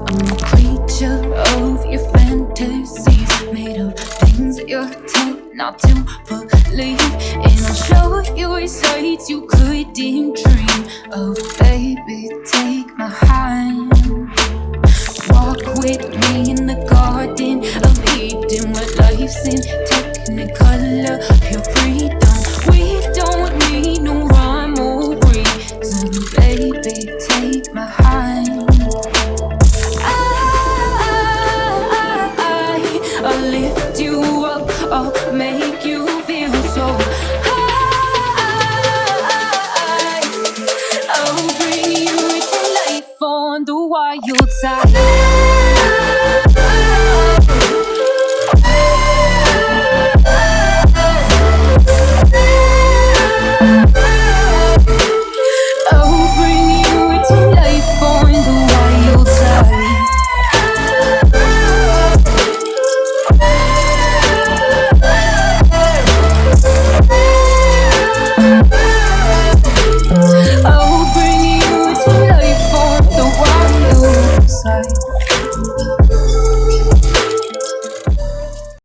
I'm a creature of your fantasies, made of things that you're told not to believe. And I'll show you sights you couldn't dream of. Baby, take my hand. Walk with me in the garden of Eden, where life's in technicolor, pure freedom. We don't need no rhyme or reason. Baby, take my hand. I'll lift you up, I'll make you feel so high. I'll bring you to life on the wild side.